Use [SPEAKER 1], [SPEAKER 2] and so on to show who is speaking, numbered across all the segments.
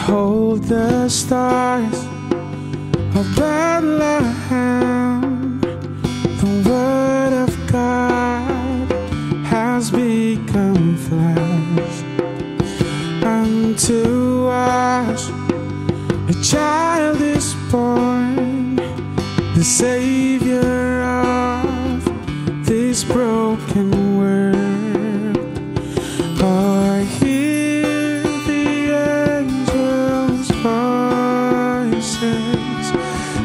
[SPEAKER 1] Behold the stars of Bethlehem, the word of God has become flesh. Unto us a child is born, the Savior of this broken world. Oh, hear the angels' voices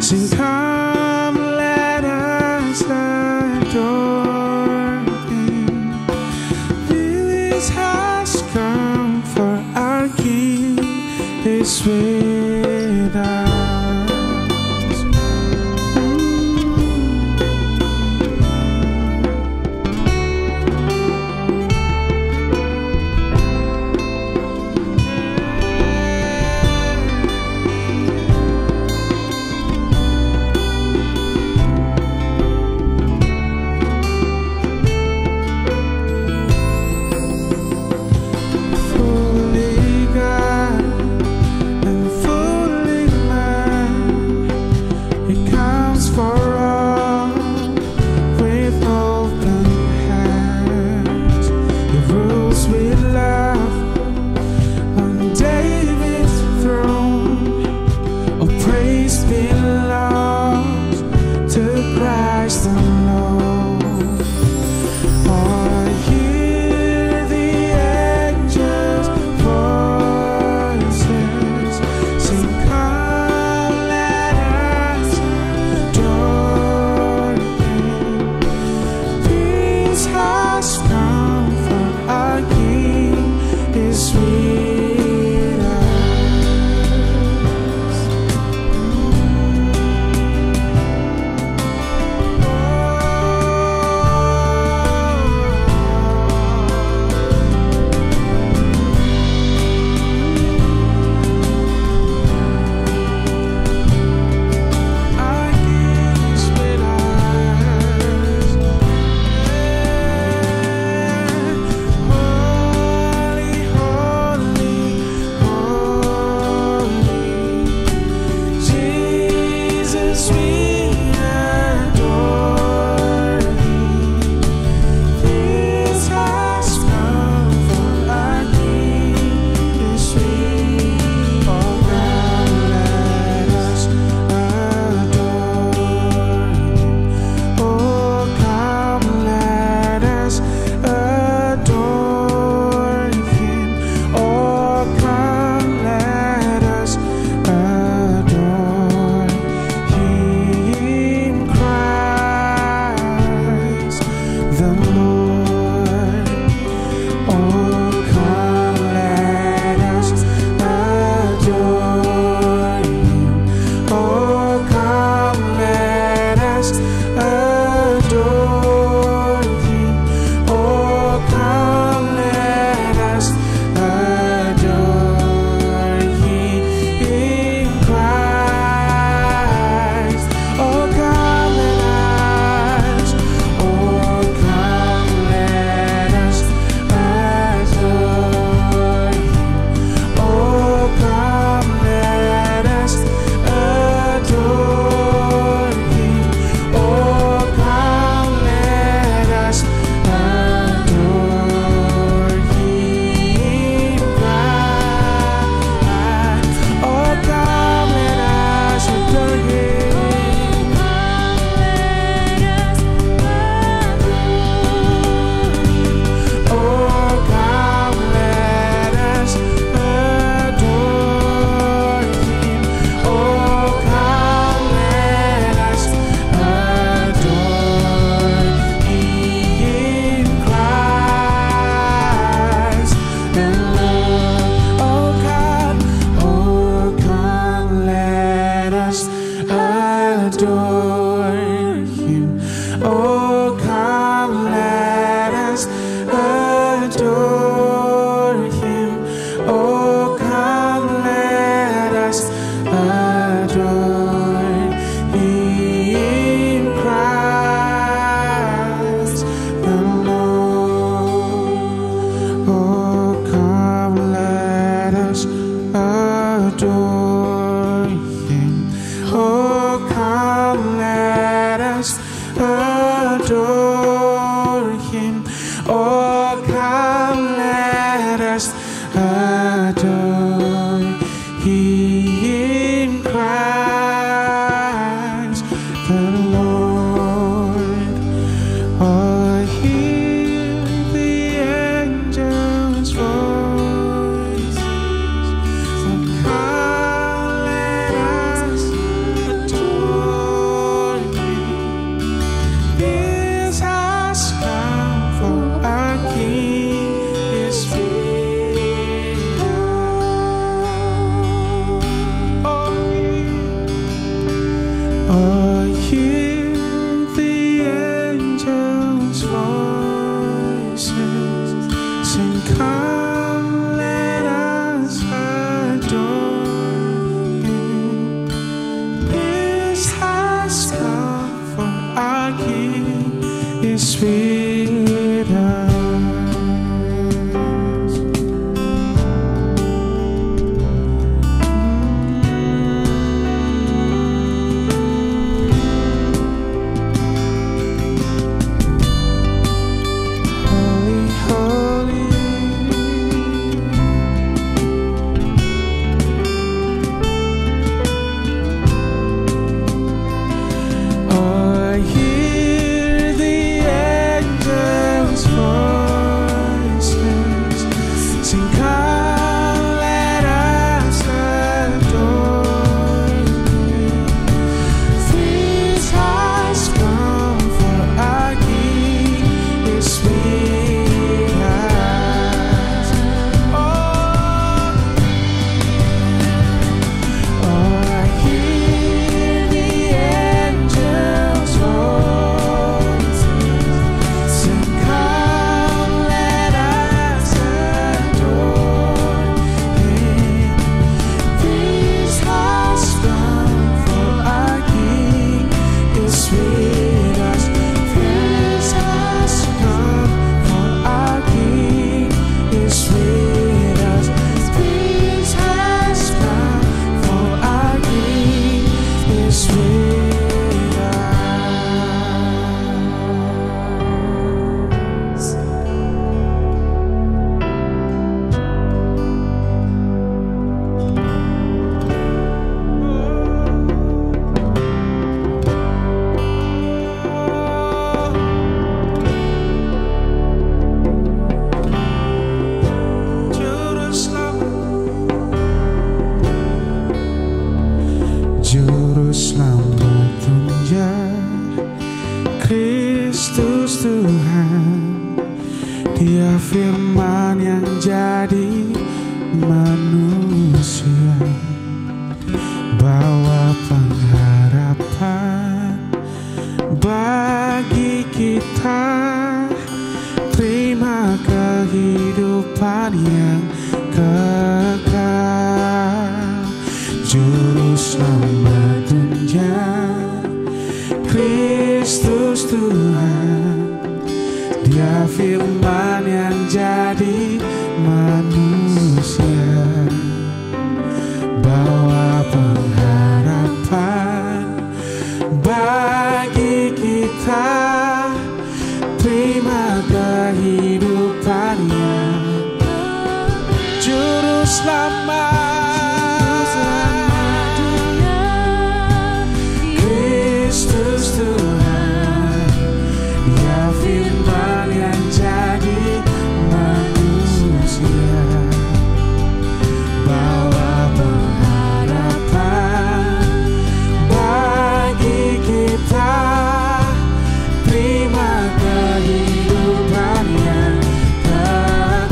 [SPEAKER 1] sing, come, let us adore Him. This has come, for our King is with us. with us. Holy, holy. Oh, I hear the angels' voices sing, come, let us adore Him. This has come, for our King is with us. Oh, I hear the angels' voices sing, come, let us adore Him. This has come, for our King is with us. This has come, for our King is with us. This has come, for our King is with us. Juru selamat tunjang Kristus Tuhan, Dia firman yang jadi manusia, bawa pengharapan bagi kita, terima kehidupan yang kekal. Juru selamat tunjang Kristus Tuhan, Dia firman yang jadi manusia, bawa pengharapan bagi kita, terima kehidupan yang Juru selamat Kristus Tuhan, Dia firman yang jadi manusia, bawa pengharapan bagi kita, terima kehidupan yang kekal.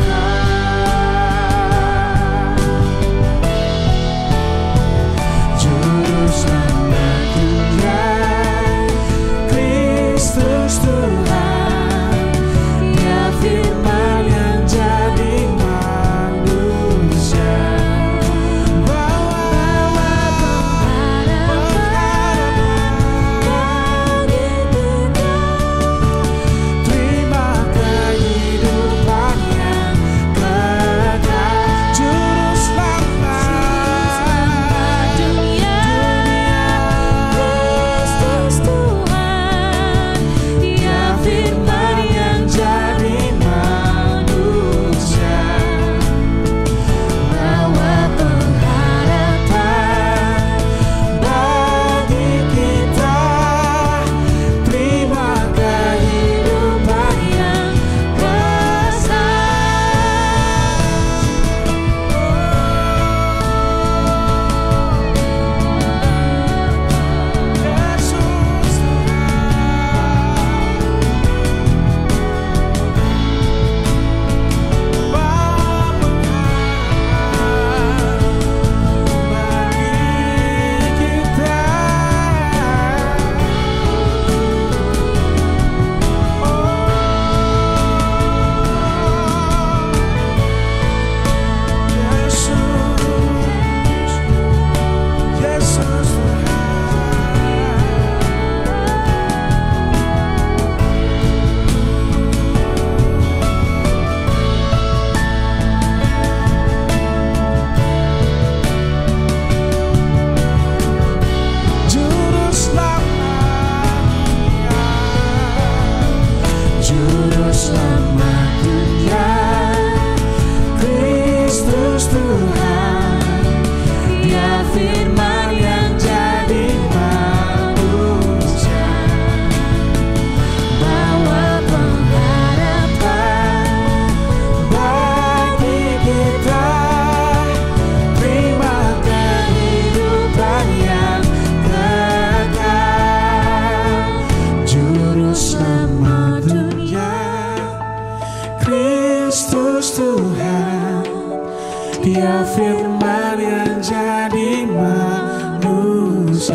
[SPEAKER 1] Dia firman yang jadi manusia,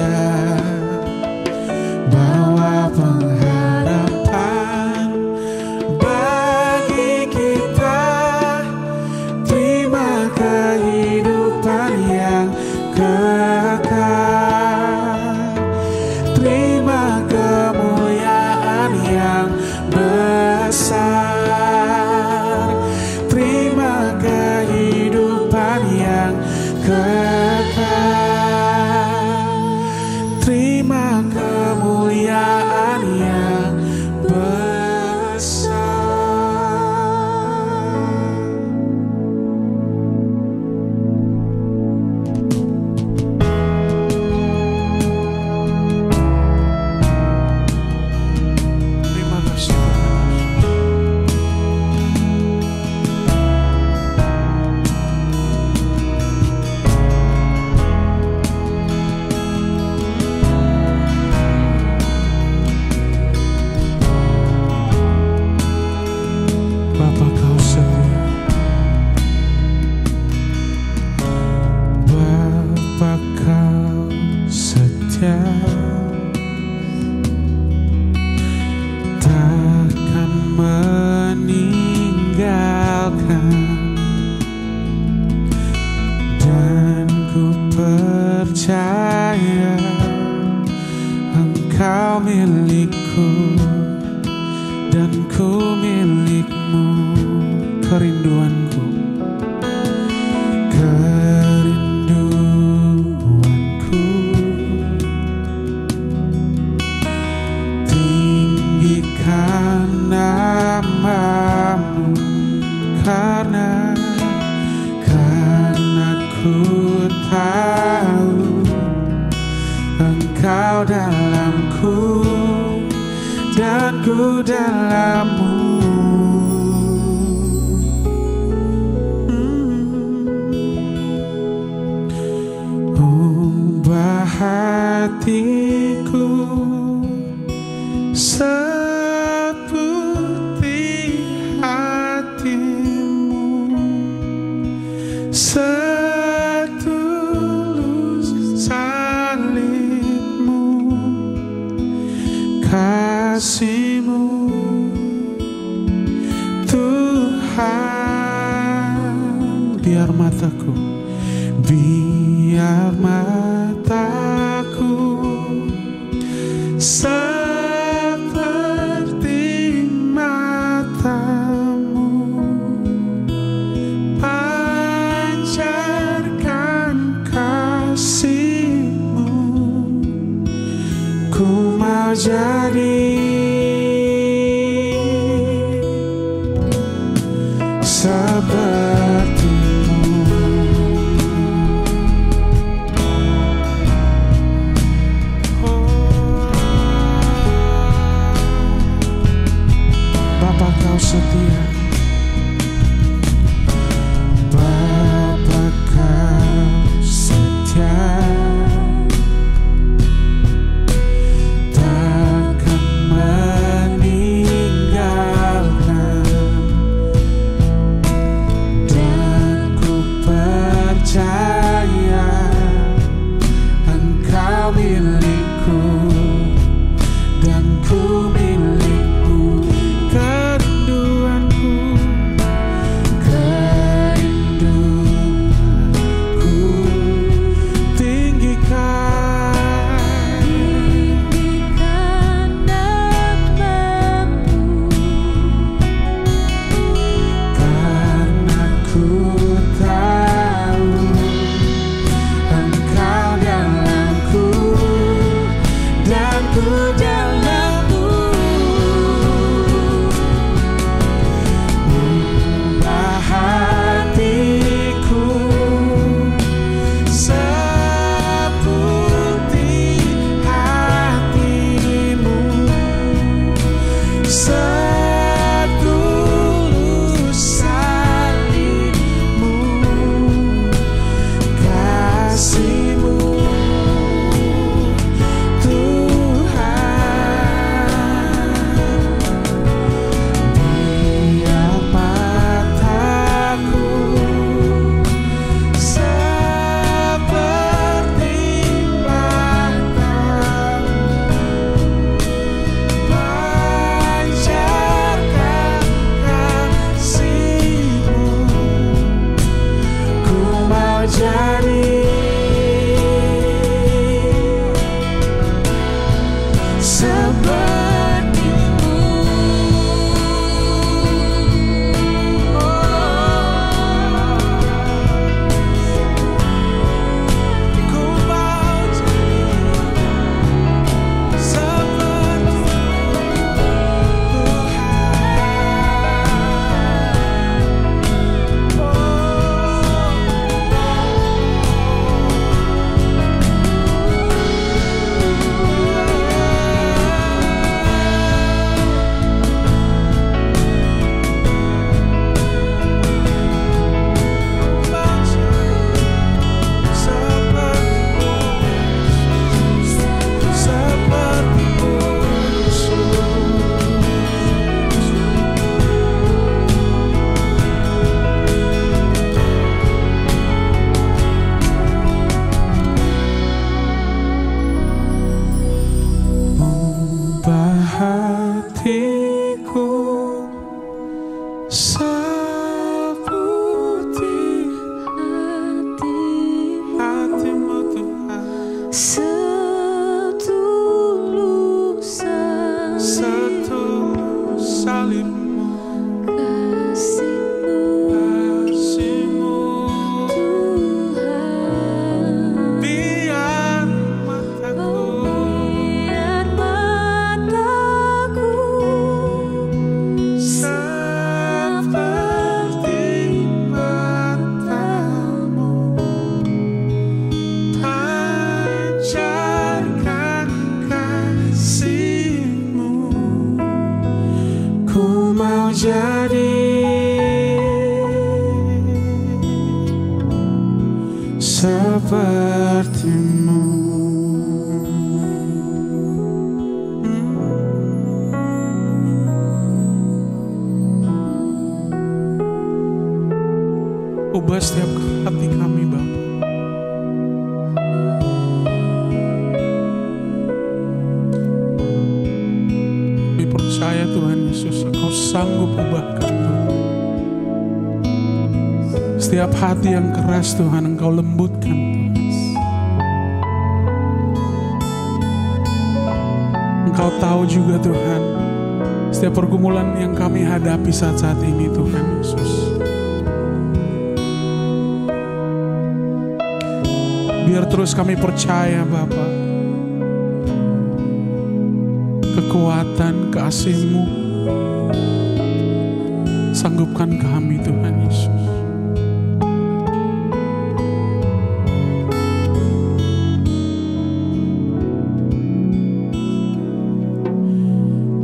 [SPEAKER 1] bawa pengharapan bagi kita. Terima kehidupan yang kekal, terima kemuliaan yang besar, terima kehidupan yang kekal, terima kemuliaan yang besar. Terima kasih Bapa, Kau setia. Bapa, Kau setia, takkan meninggalkan, dan ku percaya Engkau milikku dan ku milikmu. Kerinduanku, kerinduanku, tinggikan namamu, karena ku tahu Engkau dalamku dan ku dalammu. Ubah hatiku seperti hatimu, setulus salibmu, kasihmu Tuhan. Biar mataku seperti matamu, pancarkan kasihmu. Ku mau jadi sepertimu. Bapa, Kau setia. Bapa, Kau setia, takkan meninggalkan, jadi hatiku seputih hatimu Tuhan, setulus salibmu, kasihmu Tuhan. Biar mataku seperti matamu, pancarkan kasihmu. Ku mau jadi sepertimu. Ubah setiap hati kami Bapa. Kami percaya Tuhan Yesus, Engkau sanggup ubahkan Tuhan. Setiap hati yang keras Tuhan, Engkau lembutkan Tuhan. Engkau tahu juga Tuhan setiap pergumulan yang kami hadapi saat-saat ini Tuhan Yesus. Biar terus kami percaya Bapa, kekuatan kasih-Mu sanggupkan kami Tuhan Yesus.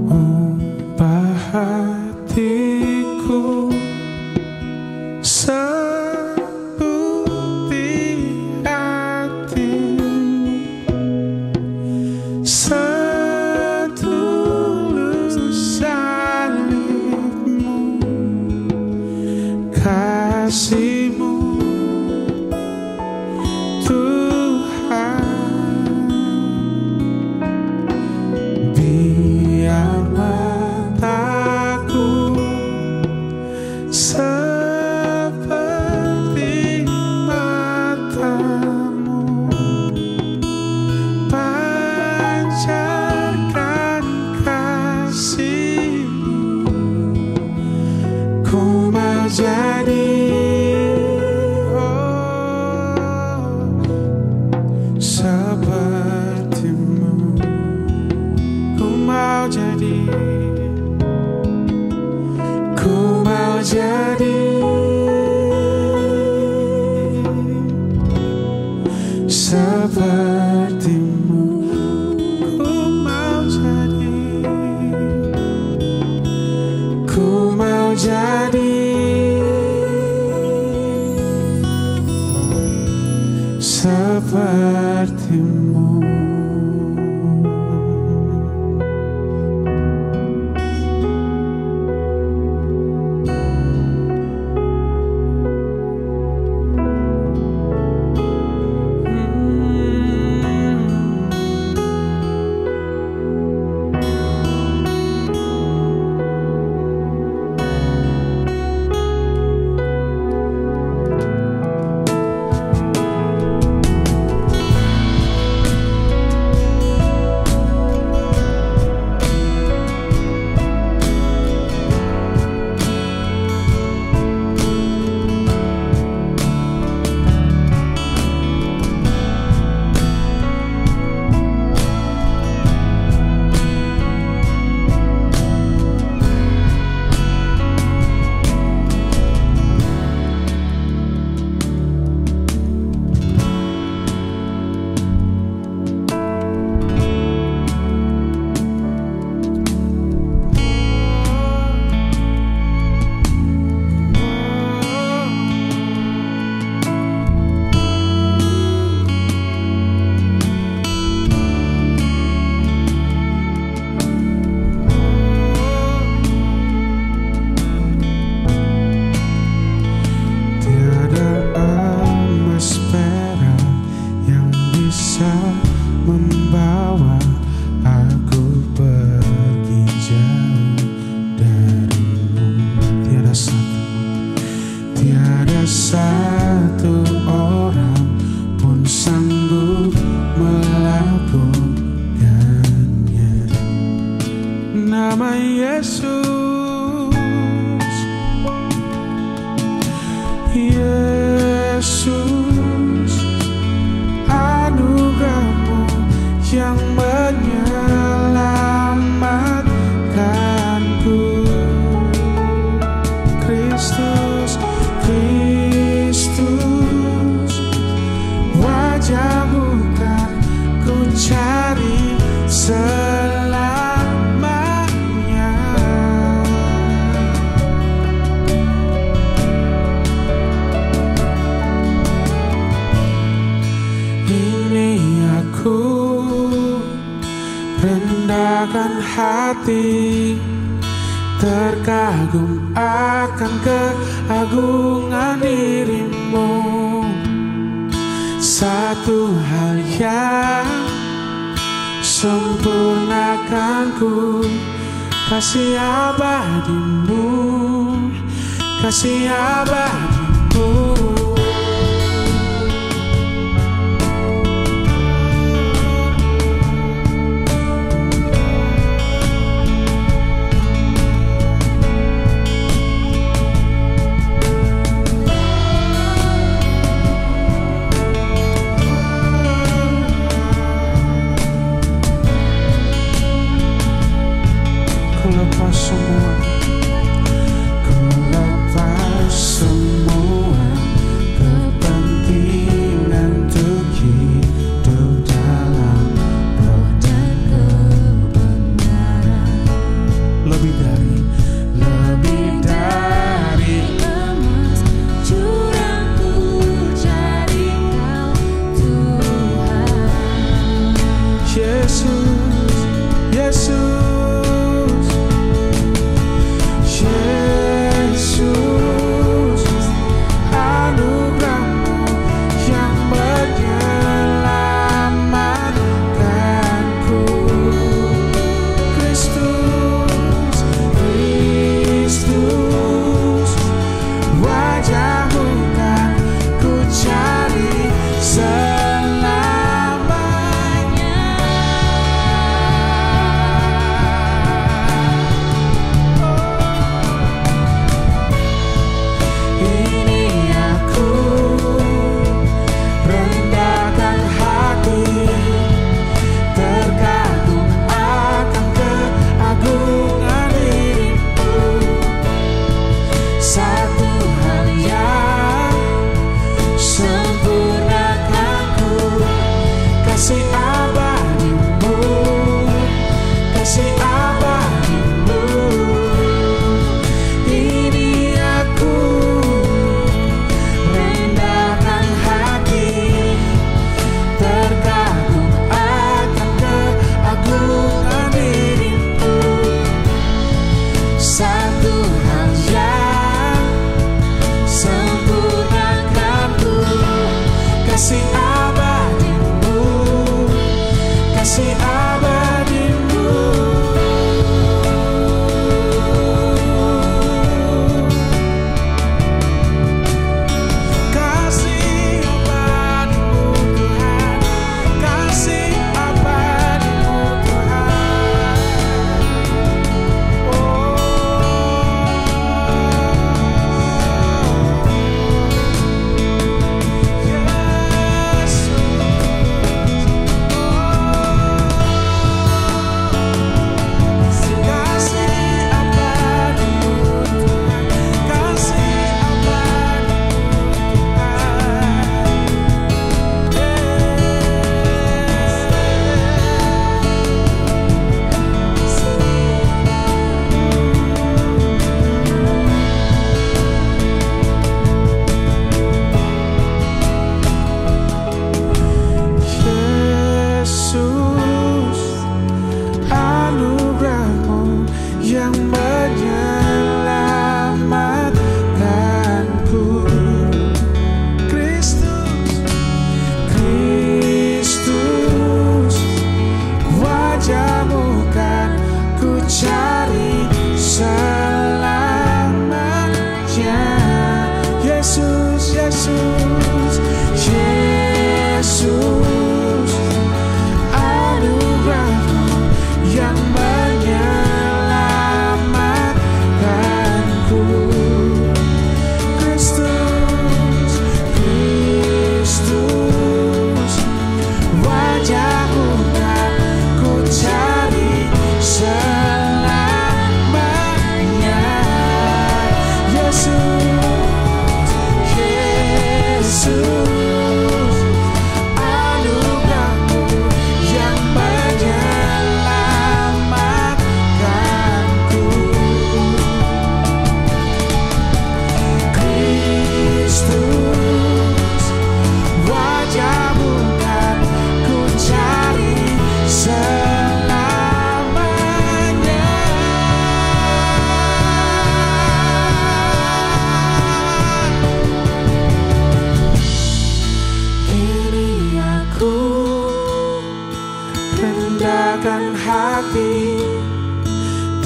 [SPEAKER 1] Ubah hatiku seputih hatimu, setulus salibmu, kasihmu Tuhan. Biar mataku seperti matamu, pancarkan kasihmu. Ku mau jadi sepertimu. Ku mau jadi, ku mau jadi sepertimu. Ku mau jadi, ku mau jadi sepertimu. satu orang pun sanggup melakukannya. Nama Yesus, Yesus, anugerah-Mu yang menyelamatkanku. Kristus, Kristus, wajah-Mu kan ku cari selamanya. Ini aku rendahkan hati, terkagum akan keagungan diri-Mu. Satu hal yang sempurnakanku, kasih abadi-Mu, kasih abadi-Mu. Ku lepas semua, ku lepas semua.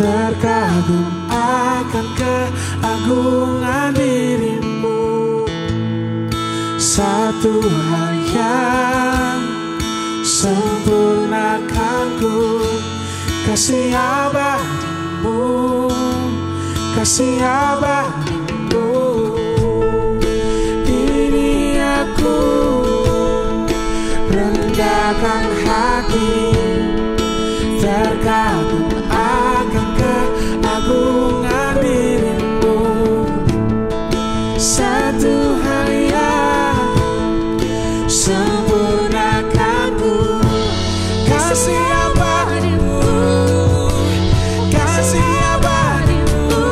[SPEAKER 1] terkagum akan keagungan dirimu. Satu hal yang sempurnakanku, kasih abadimu, kasih abadimu. Ini aku rendahkan hati, terkagum akan keagungan dirimu. Satu hal yang sempurnakanku, kasih abadimu, kasih abadimu.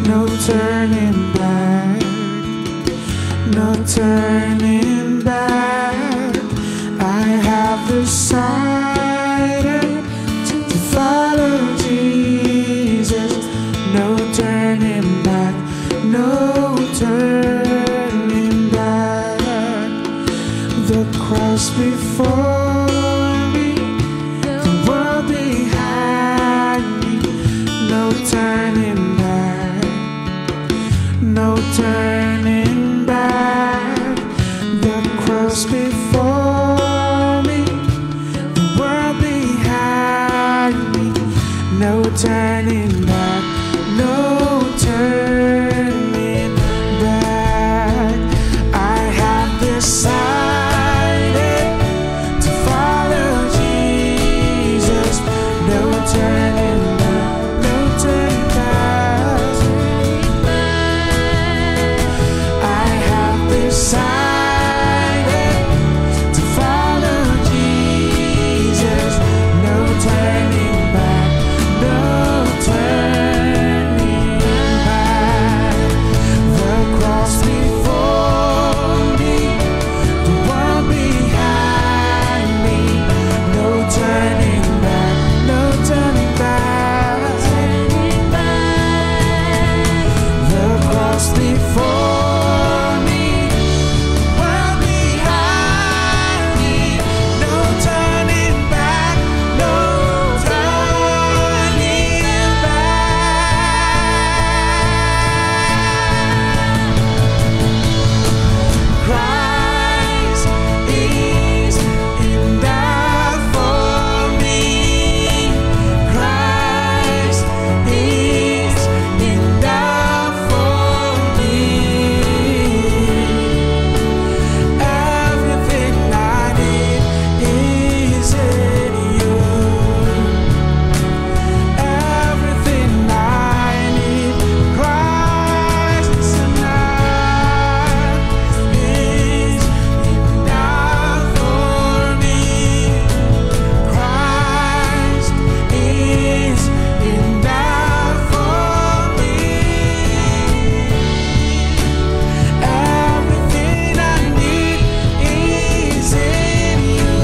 [SPEAKER 1] no turning back, no turning back. I have decided to follow Jesus, no turning back, no turning back. The cross before me, the world behind me, no turning back, no turning back. The cross before me, the world behind me, no turning back, no turning back. I have decided to follow Jesus, no turning back, no turning back. I have decided to follow Jesus, no turning back, no turning back. The cross before me, the world behind me, no turning back, no turning back. The cross before me, the world behind me, no turning back, no turning back. Christ is enough for me. Christ is enough for me. Everything I need is in you. Everything I need, Christ is enough for me. Christ is enough for me. Everything I need is in you.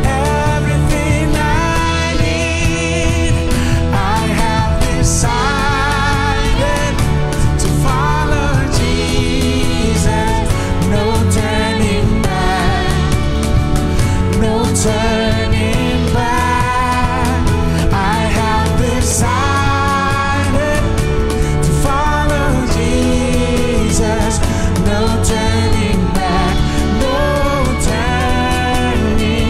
[SPEAKER 1] Everything I need, I have decided to follow Jesus, no turning back, no turning back. I have decided to follow Jesus, no turning back, no turning.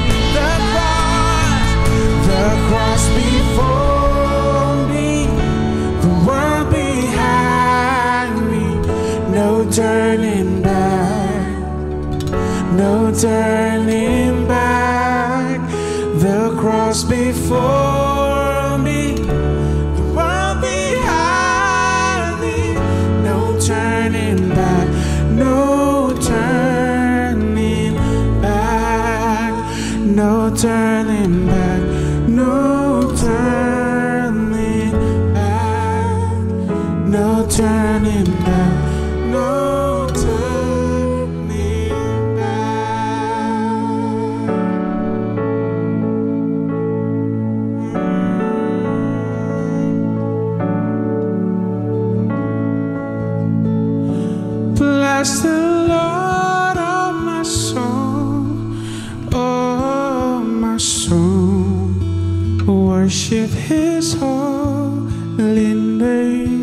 [SPEAKER 1] The cross before me, the world behind me, no turning back, no turning back. The cross before me, the world behind me, no turning back, no turning back, no turning back, no turning back, no turning back, no turning back. Bless the Lord, oh my soul, oh my soul. Worship His holy name.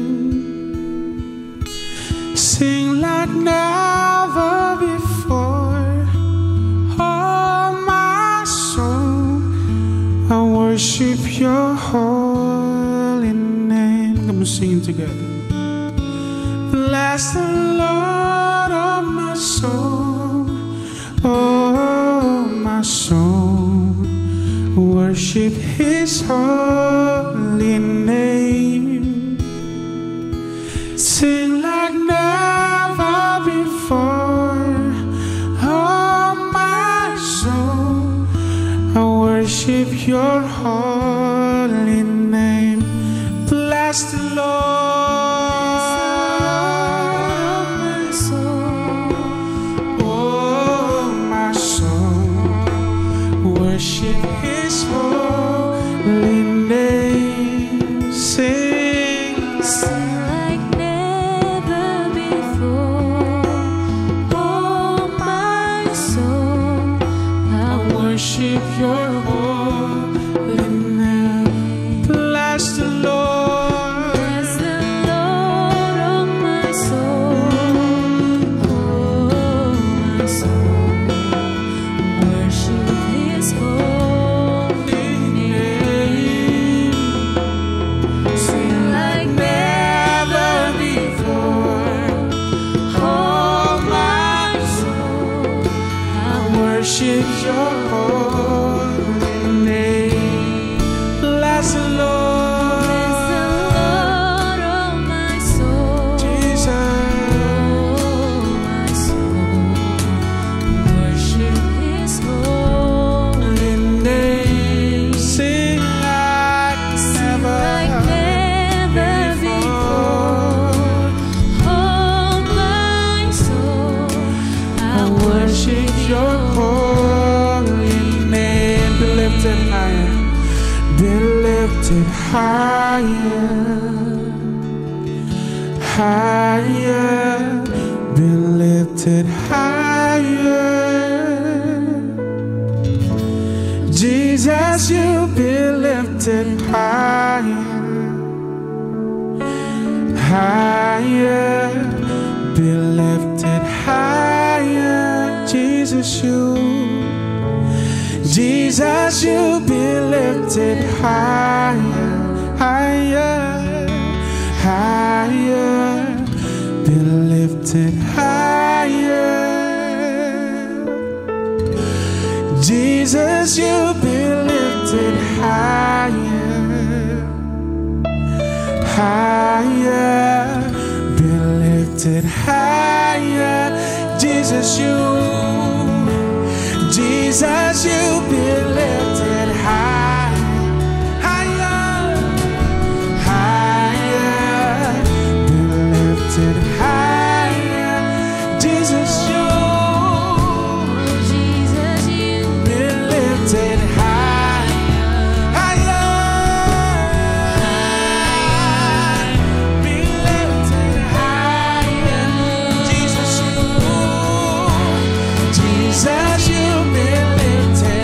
[SPEAKER 1] Sing like never before, oh my soul. I worship Your holy name. Come on, sing together. Bless the Lord, oh my soul, oh my soul. Worship His holy name. Sing like never before, oh my soul. I worship Your holy name. Bless bless the Lord,
[SPEAKER 2] my soul.
[SPEAKER 1] oh my soul, worship His holy name. Sing
[SPEAKER 2] Like never before. Oh my soul, I
[SPEAKER 1] worship Your holy name. Bless the Lord,
[SPEAKER 2] bless the Lord, oh my soul. Oh my soul, worship His holy name.
[SPEAKER 1] sing
[SPEAKER 2] Like never before. Oh my soul, I
[SPEAKER 1] worship Your holy name. Bless the
[SPEAKER 2] bless
[SPEAKER 1] Lord,
[SPEAKER 2] the Lord, oh my soul.
[SPEAKER 1] Jesus.
[SPEAKER 2] Oh my soul, worship His holy
[SPEAKER 1] Name. Sing like never
[SPEAKER 2] before. Oh my soul, I
[SPEAKER 1] worship Your holy name. Be lifted higher, be lifted higher, higher, be lifted higher. Jesus, You be lifted higher, higher, be lifted higher. Jesus, You be lifted higher, higher, higher, be lifted higher. Jesus, You be lifted higher, higher, be lifted higher. Jesus, You be lifted higher, higher, higher, be lifted higher. Jesus, You be lifted higher, higher, be lifted higher. Jesus, You be lifted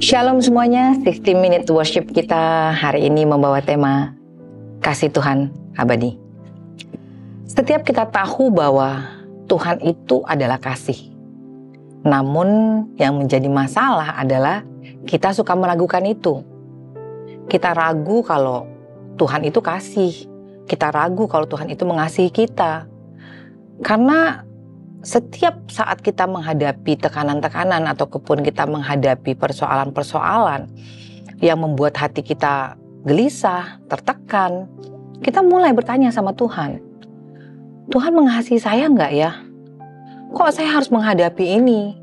[SPEAKER 3] Shalom semuanya, 60 Minute Worship kita hari ini membawa tema Kasih Tuhan Abadi. Setiap kita tahu bahwa Tuhan itu adalah kasih. Namun yang menjadi masalah adalah kita suka meragukan itu. Kita ragu kalau Tuhan itu kasih. Kita ragu kalau Tuhan itu mengasihi kita. Karena setiap saat kita menghadapi tekanan-tekanan ataupun kita menghadapi persoalan-persoalan yang membuat hati kita gelisah, tertekan, kita mulai bertanya sama Tuhan. Tuhan mengasihi saya enggak ya? Kok saya harus menghadapi ini?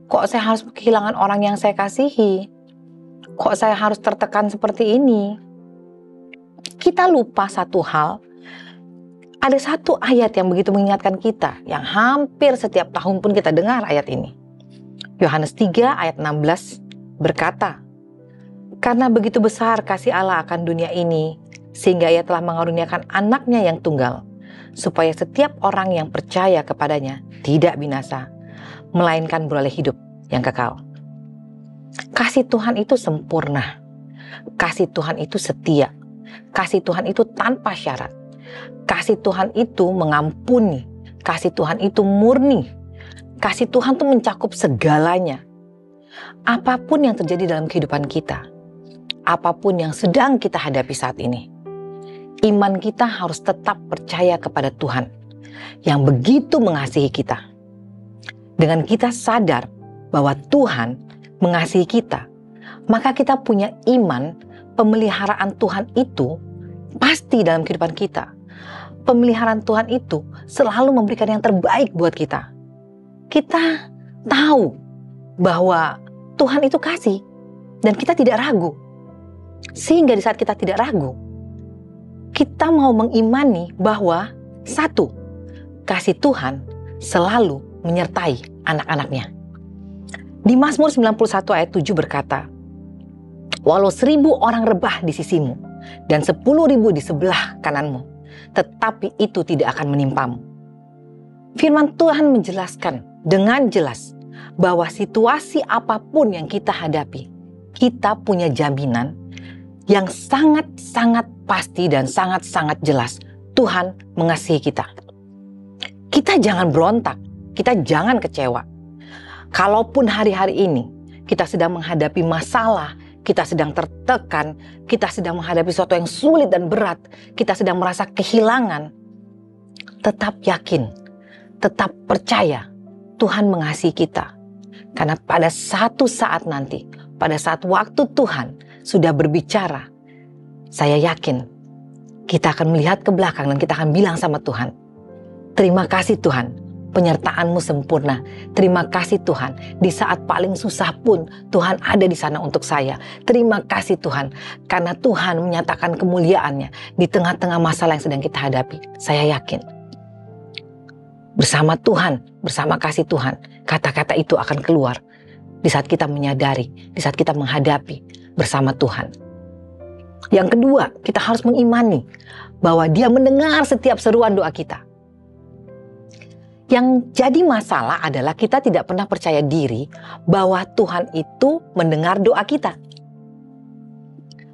[SPEAKER 3] Kok saya harus kehilangan orang yang saya kasihi? Kok saya harus tertekan seperti ini? Kita lupa satu hal. Ada satu ayat yang begitu mengingatkan kita, yang hampir setiap tahun pun kita dengar ayat ini. Yohanes 3 ayat 16 berkata, "Karena begitu besar kasih Allah akan dunia ini, sehingga Ia telah mengaruniakan anaknya yang tunggal, supaya setiap orang yang percaya kepadanya tidak binasa, melainkan beroleh hidup yang kekal." Kasih Tuhan itu sempurna. Kasih Tuhan itu setia. Kasih Tuhan itu tanpa syarat. Kasih Tuhan itu mengampuni. Kasih Tuhan itu murni. Kasih Tuhan itu mencakup segalanya. Apapun yang terjadi dalam kehidupan kita, apapun yang sedang kita hadapi saat ini, iman kita harus tetap percaya kepada Tuhan yang begitu mengasihi kita. Dengan kita sadar bahwa Tuhan mengasihi kita, maka kita punya iman pemeliharaan Tuhan itu pasti dalam kehidupan kita. Pemeliharaan Tuhan itu selalu memberikan yang terbaik buat kita. Kita tahu bahwa Tuhan itu kasih dan kita tidak ragu. Sehingga di saat kita tidak ragu, kita mau mengimani bahwa satu, kasih Tuhan selalu menyertai anak-anaknya. Di Mazmur 91 ayat 7 berkata, "Walau 1000 orang rebah di sisimu dan 10.000 di sebelah kananmu, tetapi itu tidak akan menimpamu." Firman Tuhan menjelaskan dengan jelas bahwa situasi apapun yang kita hadapi, kita punya jaminan yang sangat-sangat pasti dan sangat-sangat jelas. Tuhan mengasihi kita. Kita jangan berontak, kita jangan kecewa. Kalaupun hari-hari ini kita sedang menghadapi masalah, kita sedang tertekan, kita sedang menghadapi sesuatu yang sulit dan berat, kita sedang merasa kehilangan, tetap yakin, tetap percaya Tuhan mengasihi kita. Karena pada satu saat nanti, pada saat waktu Tuhan sudah berbicara, saya yakin kita akan melihat ke belakang dan kita akan bilang sama Tuhan, "Terima kasih Tuhan, penyertaan-Mu sempurna. Terima kasih Tuhan, di saat paling susah pun Tuhan ada di sana untuk saya. Terima kasih Tuhan, karena Tuhan menyatakan kemuliaan-Nya di tengah-tengah masalah yang sedang kita hadapi." Saya yakin bersama Tuhan, bersama kasih Tuhan, kata-kata itu akan keluar di saat kita menyadari, di saat kita menghadapi bersama Tuhan. Yang kedua, kita harus mengimani bahwa Dia mendengar setiap seruan doa kita. Yang jadi masalah adalah kita tidak pernah percaya diri bahwa Tuhan itu mendengar doa kita.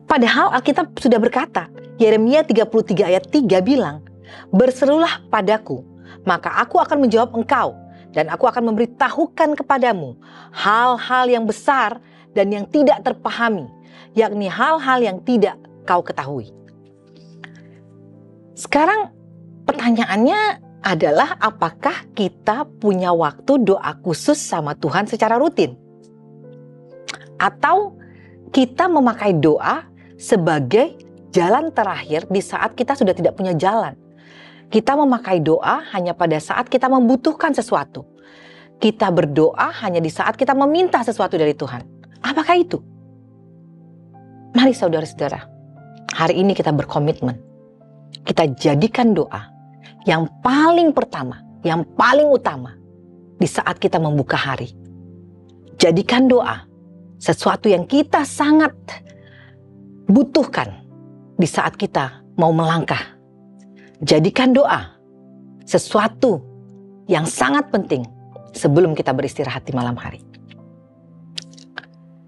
[SPEAKER 3] Padahal Alkitab sudah berkata, Yeremia 33 ayat 3 bilang, "Berserulah padaku, maka aku akan menjawab engkau, dan aku akan memberitahukan kepadamu hal-hal yang besar dan yang tidak terpahami, yakni hal-hal yang tidak kau ketahui." Sekarang pertanyaannya adalah, apakah kita punya waktu doa khusus sama Tuhan secara rutin? Atau kita memakai doa sebagai jalan terakhir di saat kita sudah tidak punya jalan? Kita memakai doa hanya pada saat kita membutuhkan sesuatu. Kita berdoa hanya di saat kita meminta sesuatu dari Tuhan. Apakah itu? Mari saudara-saudara, hari ini kita berkomitmen. Kita jadikan doa yang paling pertama, yang paling utama di saat kita membuka hari. Jadikan doa sesuatu yang kita sangat butuhkan di saat kita mau melangkah. Jadikan doa sesuatu yang sangat penting sebelum kita beristirahat di malam hari.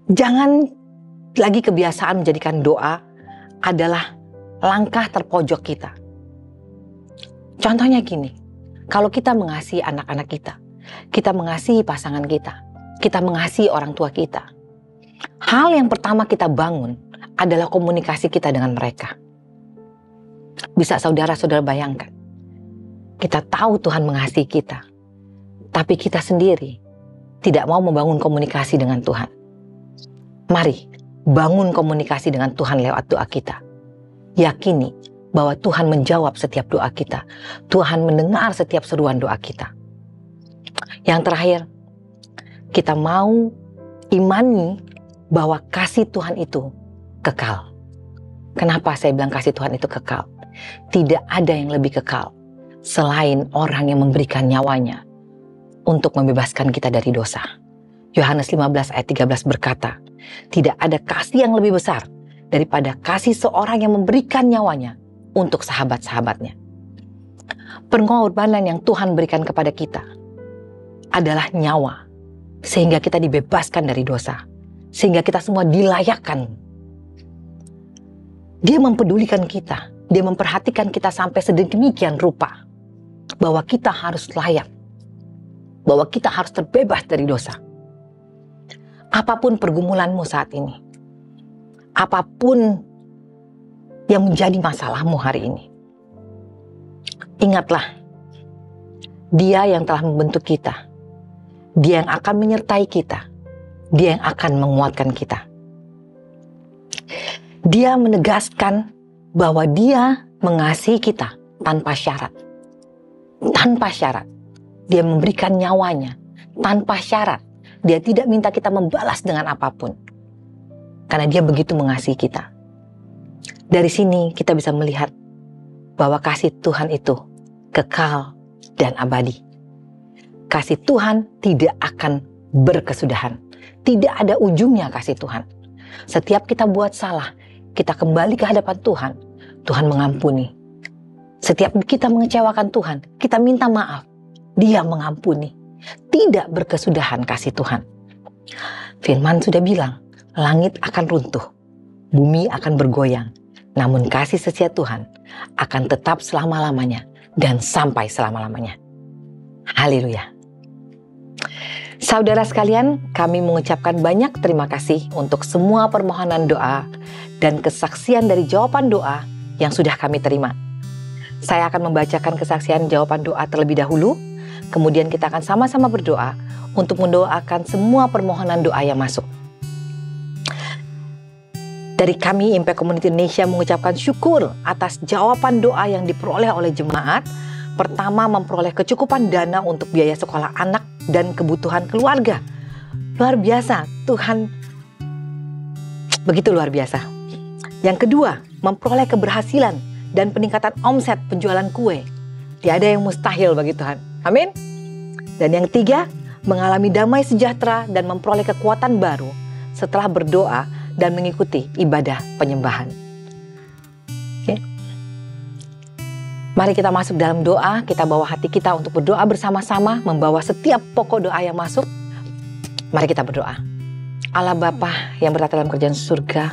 [SPEAKER 3] Jangan lagi kebiasaan menjadikan doa adalah langkah terpojok kita. Contohnya gini, kalau kita mengasihi anak-anak kita mengasihi pasangan kita mengasihi orang tua kita, hal yang pertama kita bangun adalah komunikasi kita dengan mereka. Bisa saudara-saudara bayangkan, kita tahu Tuhan mengasihi kita, tapi kita sendiri tidak mau membangun komunikasi dengan Tuhan. Mari bangun komunikasi dengan Tuhan lewat doa kita. Yakini bahwa Tuhan menjawab setiap doa kita. Tuhan mendengar setiap seruan doa kita. Yang terakhir, kita mau imani bahwa kasih Tuhan itu kekal. Kenapa saya bilang kasih Tuhan itu kekal? Tidak ada yang lebih kekal selain orang yang memberikan nyawanya untuk membebaskan kita dari dosa. Yohanes 15 ayat 13 berkata, tidak ada kasih yang lebih besar daripada kasih seorang yang memberikan nyawanya untuk sahabat-sahabatnya. Pengorbanan yang Tuhan berikan kepada kita adalah nyawa, sehingga kita dibebaskan dari dosa, sehingga kita semua dilayakkan. Dia mempedulikan kita, dia memperhatikan kita sampai sedemikian rupa, bahwa kita harus layak, bahwa kita harus terbebas dari dosa. Apapun pergumulanmu saat ini, apapun yang menjadi masalahmu hari ini, ingatlah, Dia yang telah membentuk kita, Dia yang akan menyertai kita, Dia yang akan menguatkan kita. Dia menegaskan bahwa Dia mengasihi kita tanpa syarat. Tanpa syarat. Dia memberikan nyawanya tanpa syarat. Dia tidak minta kita membalas dengan apapun. Karena Dia begitu mengasihi kita. Dari sini kita bisa melihat bahwa kasih Tuhan itu kekal dan abadi. Kasih Tuhan tidak akan berkesudahan. Tidak ada ujungnya kasih Tuhan. Setiap kita buat salah, kita kembali ke hadapan Tuhan, Tuhan mengampuni. Setiap kita mengecewakan Tuhan, kita minta maaf, Dia mengampuni. Tidak berkesudahan kasih Tuhan. Firman sudah bilang, langit akan runtuh, bumi akan bergoyang, namun kasih setia Tuhan akan tetap selama-lamanya dan sampai selama-lamanya. Haleluya. Saudara sekalian, kami mengucapkan banyak terima kasih untuk semua permohonan doa dan kesaksian dari jawaban doa yang sudah kami terima. Saya akan membacakan kesaksian jawaban doa terlebih dahulu, kemudian kita akan sama-sama berdoa untuk mendoakan semua permohonan doa yang masuk. Dari kami Impact Community Indonesia mengucapkan syukur atas jawaban doa yang diperoleh oleh jemaat. Pertama, memperoleh kecukupan dana untuk biaya sekolah anak dan kebutuhan keluarga. Luar biasa, Tuhan begitu luar biasa. Yang kedua, memperoleh keberhasilan dan peningkatan omset penjualan kue. Tiada yang mustahil bagi Tuhan. Amin. Dan yang ketiga, mengalami damai sejahtera dan memperoleh kekuatan baru setelah berdoa dan mengikuti ibadah penyembahan. Oke. Mari kita masuk dalam doa, kita bawa hati kita untuk berdoa bersama-sama, membawa setiap pokok doa yang masuk. Mari kita berdoa. Allah Bapa yang berada dalam kerajaan surga,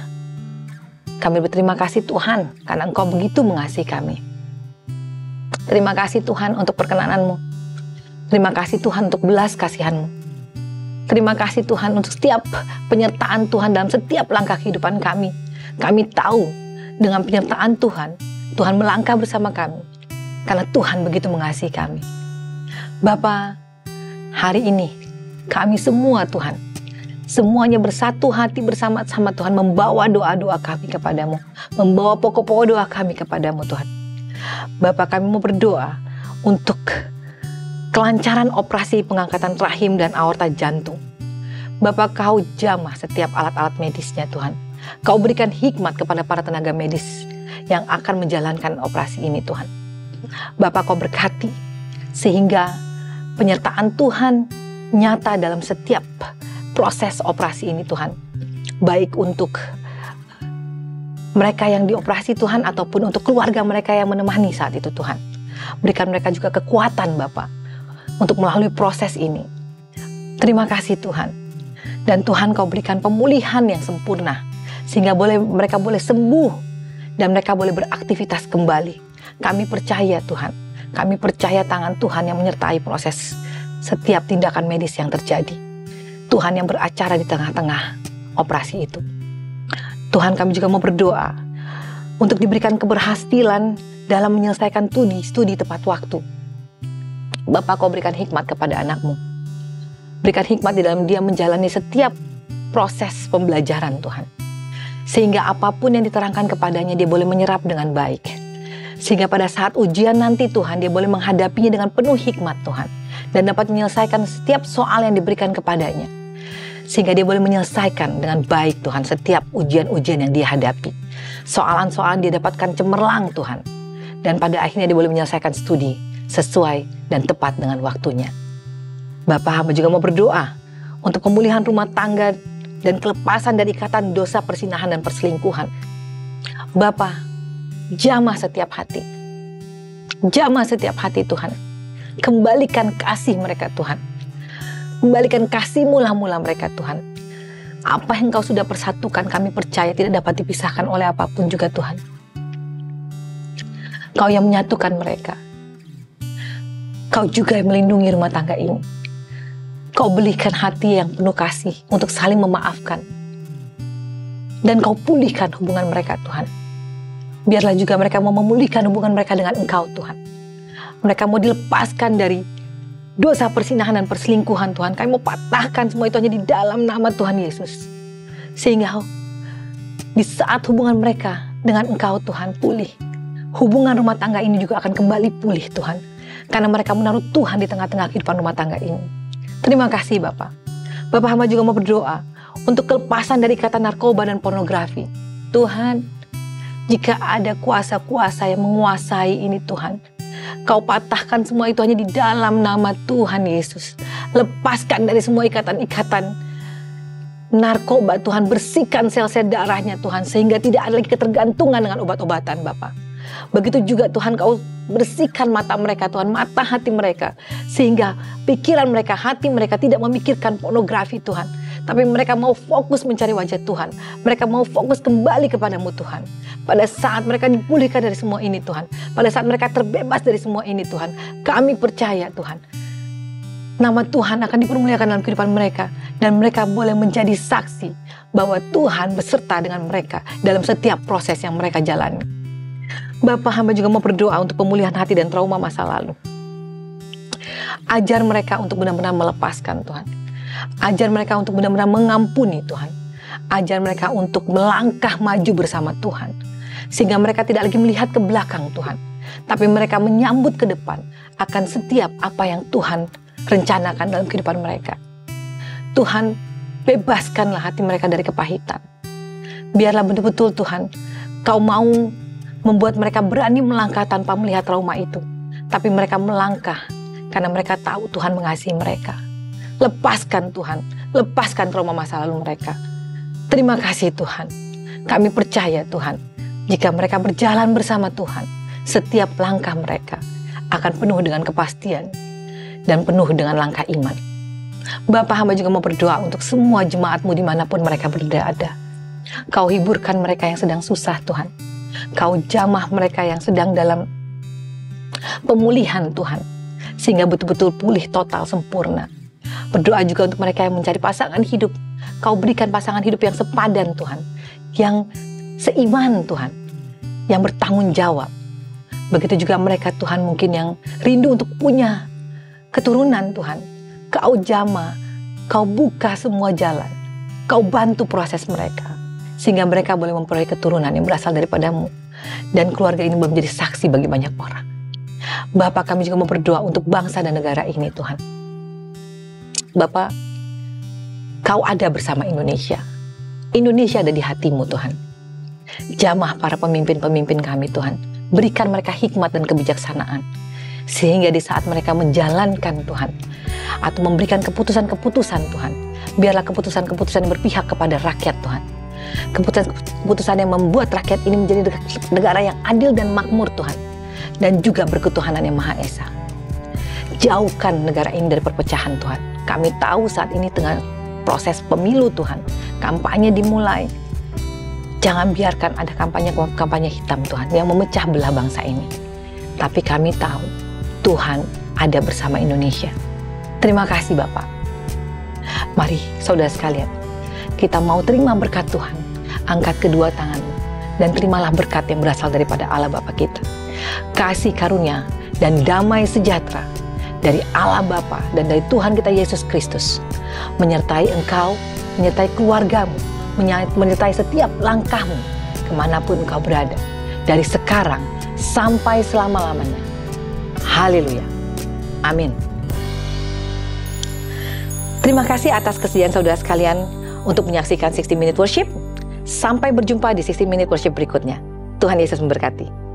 [SPEAKER 3] kami berterima kasih Tuhan karena Engkau begitu mengasihi kami. Terima kasih Tuhan untuk perkenanan-Mu. Terima kasih Tuhan untuk belas kasihan-Mu. Terima kasih Tuhan untuk setiap penyertaan Tuhan dalam setiap langkah kehidupan kami. Kami tahu dengan penyertaan Tuhan, Tuhan melangkah bersama kami. Karena Tuhan begitu mengasihi kami. Bapa, hari ini kami semua Tuhan, semuanya bersatu hati bersama-sama Tuhan, membawa doa-doa kami kepadamu, membawa pokok-pokok doa kami kepadamu Tuhan. Bapa, kami mau berdoa untuk kelancaran operasi pengangkatan rahim dan aorta jantung. Bapa, Kau jamah setiap alat-alat medisnya Tuhan. Kau berikan hikmat kepada para tenaga medis yang akan menjalankan operasi ini Tuhan. Bapa, Kau berkati sehingga penyertaan Tuhan nyata dalam setiap proses operasi ini Tuhan. Baik untuk mereka yang dioperasi Tuhan ataupun untuk keluarga mereka yang menemani saat itu Tuhan. Berikan mereka juga kekuatan Bapa untuk melalui proses ini. Terima kasih Tuhan. Dan Tuhan, Kau berikan pemulihan yang sempurna, sehingga mereka boleh sembuh dan mereka boleh beraktivitas kembali. Kami percaya Tuhan, kami percaya tangan Tuhan yang menyertai proses setiap tindakan medis yang terjadi. Tuhan yang beracara di tengah-tengah operasi itu. Tuhan, kami juga mau berdoa untuk diberikan keberhasilan dalam menyelesaikan studi tepat waktu. Bapa, Kau berikan hikmat kepada anak-Mu. Berikan hikmat di dalam dia menjalani setiap proses pembelajaran Tuhan. Sehingga apapun yang diterangkan kepadanya dia boleh menyerap dengan baik. Sehingga pada saat ujian nanti Tuhan, dia boleh menghadapinya dengan penuh hikmat Tuhan. Dan dapat menyelesaikan setiap soal yang diberikan kepadanya. Sehingga dia boleh menyelesaikan dengan baik Tuhan setiap ujian-ujian yang dia hadapi. Soalan-soalan dia dapatkan cemerlang Tuhan. Dan pada akhirnya dia boleh menyelesaikan studi sesuai dan tepat dengan waktunya. Bapa, hamba juga mau berdoa untuk pemulihan rumah tangga dan kelepasan dari ikatan dosa persinahan dan perselingkuhan. Bapa, jamah setiap hati. Jamah setiap hati Tuhan. Kembalikan kasih mereka Tuhan. Kembalikan kasih mula-mula mereka Tuhan. Apa yang Kau sudah persatukan kami percaya tidak dapat dipisahkan oleh apapun juga Tuhan. Kau yang menyatukan mereka. Kau juga yang melindungi rumah tangga ini. Kau belikan hati yang penuh kasih untuk saling memaafkan. Dan Kau pulihkan hubungan mereka Tuhan. Biarlah juga mereka mau memulihkan hubungan mereka dengan Engkau Tuhan. Mereka mau dilepaskan dari dosa persinahan dan perselingkuhan Tuhan. Kami mau patahkan semua itu hanya di dalam nama Tuhan Yesus. Sehingga di saat hubungan mereka dengan Engkau Tuhan pulih, hubungan rumah tangga ini juga akan kembali pulih Tuhan. Karena mereka menaruh Tuhan di tengah-tengah kehidupan rumah tangga ini. Terima kasih Bapak. Bapak, hamba juga mau berdoa untuk kelepasan dari ikatan narkoba dan pornografi. Tuhan, jika ada kuasa-kuasa yang menguasai ini Tuhan, Kau patahkan semua itu hanya di dalam nama Tuhan Yesus. Lepaskan dari semua ikatan-ikatan narkoba Tuhan. Bersihkan sel-sel darahnya Tuhan. Sehingga tidak ada lagi ketergantungan dengan obat-obatan Bapak. Begitu juga Tuhan, Kau bersihkan mata mereka Tuhan, mata hati mereka. Sehingga pikiran mereka, hati mereka tidak memikirkan pornografi Tuhan. Tapi mereka mau fokus mencari wajah Tuhan. Mereka mau fokus kembali kepadamu Tuhan. Pada saat mereka dipulihkan dari semua ini Tuhan. Pada saat mereka terbebas dari semua ini Tuhan. Kami percaya Tuhan. Nama Tuhan akan dipermuliakan dalam kehidupan mereka. Dan mereka boleh menjadi saksi bahwa Tuhan beserta dengan mereka dalam setiap proses yang mereka jalani. Bapak, hamba juga mau berdoa untuk pemulihan hati dan trauma masa lalu. Ajar mereka untuk benar-benar melepaskan Tuhan. Ajar mereka untuk benar-benar mengampuni Tuhan. Ajar mereka untuk melangkah maju bersama Tuhan. Sehingga mereka tidak lagi melihat ke belakang Tuhan. Tapi mereka menyambut ke depan akan setiap apa yang Tuhan rencanakan dalam kehidupan mereka. Tuhan, bebaskanlah hati mereka dari kepahitan. Biarlah betul-betul Tuhan, Kau mau membuat mereka berani melangkah tanpa melihat trauma itu. Tapi mereka melangkah karena mereka tahu Tuhan mengasihi mereka. Lepaskan Tuhan, lepaskan trauma masa lalu mereka. Terima kasih Tuhan. Kami percaya Tuhan, jika mereka berjalan bersama Tuhan, setiap langkah mereka akan penuh dengan kepastian dan penuh dengan langkah iman. Bapak, hamba juga mau berdoa untuk semua jemaat-Mu dimanapun mereka berada. Kau hiburkan mereka yang sedang susah Tuhan. Kau jamah mereka yang sedang dalam pemulihan Tuhan. Sehingga betul-betul pulih total sempurna. Berdoa juga untuk mereka yang mencari pasangan hidup. Kau berikan pasangan hidup yang sepadan Tuhan. Yang seiman Tuhan. Yang bertanggung jawab. Begitu juga mereka Tuhan mungkin yang rindu untuk punya keturunan Tuhan. Kau jamah. Kau buka semua jalan. Kau bantu proses mereka. Sehingga mereka boleh memperoleh keturunan yang berasal daripadamu. Dan keluarga ini boleh menjadi saksi bagi banyak orang. Bapak, kami juga mau berdoa untuk bangsa dan negara ini Tuhan. Bapak, Kau ada bersama Indonesia. Indonesia ada di hati-Mu Tuhan. Jamah para pemimpin-pemimpin kami Tuhan. Berikan mereka hikmat dan kebijaksanaan. Sehingga di saat mereka menjalankan Tuhan. Atau memberikan keputusan-keputusan Tuhan. Biarlah keputusan-keputusan yang berpihak kepada rakyat Tuhan. Keputusan yang membuat rakyat ini menjadi negara yang adil dan makmur Tuhan. Dan juga berketuhanan yang Maha Esa. Jauhkan negara ini dari perpecahan Tuhan. Kami tahu saat ini tengah proses pemilu Tuhan, kampanye dimulai. Jangan biarkan ada kampanye hitam Tuhan yang memecah belah bangsa ini. Tapi kami tahu Tuhan ada bersama Indonesia. Terima kasih Bapak. Mari saudara sekalian, kita mau terima berkat Tuhan. Angkat kedua tanganmu dan terimalah berkat yang berasal daripada Allah Bapa kita. Kasih karunia dan damai sejahtera dari Allah Bapa dan dari Tuhan kita Yesus Kristus menyertai engkau, menyertai keluargamu, menyertai setiap langkahmu kemanapun engkau berada, dari sekarang sampai selama-lamanya. Haleluya. Amin. Terima kasih atas kesediaan saudara sekalian untuk menyaksikan 60 Minute Worship. Sampai berjumpa di 60 Minute Worship berikutnya. Tuhan Yesus memberkati.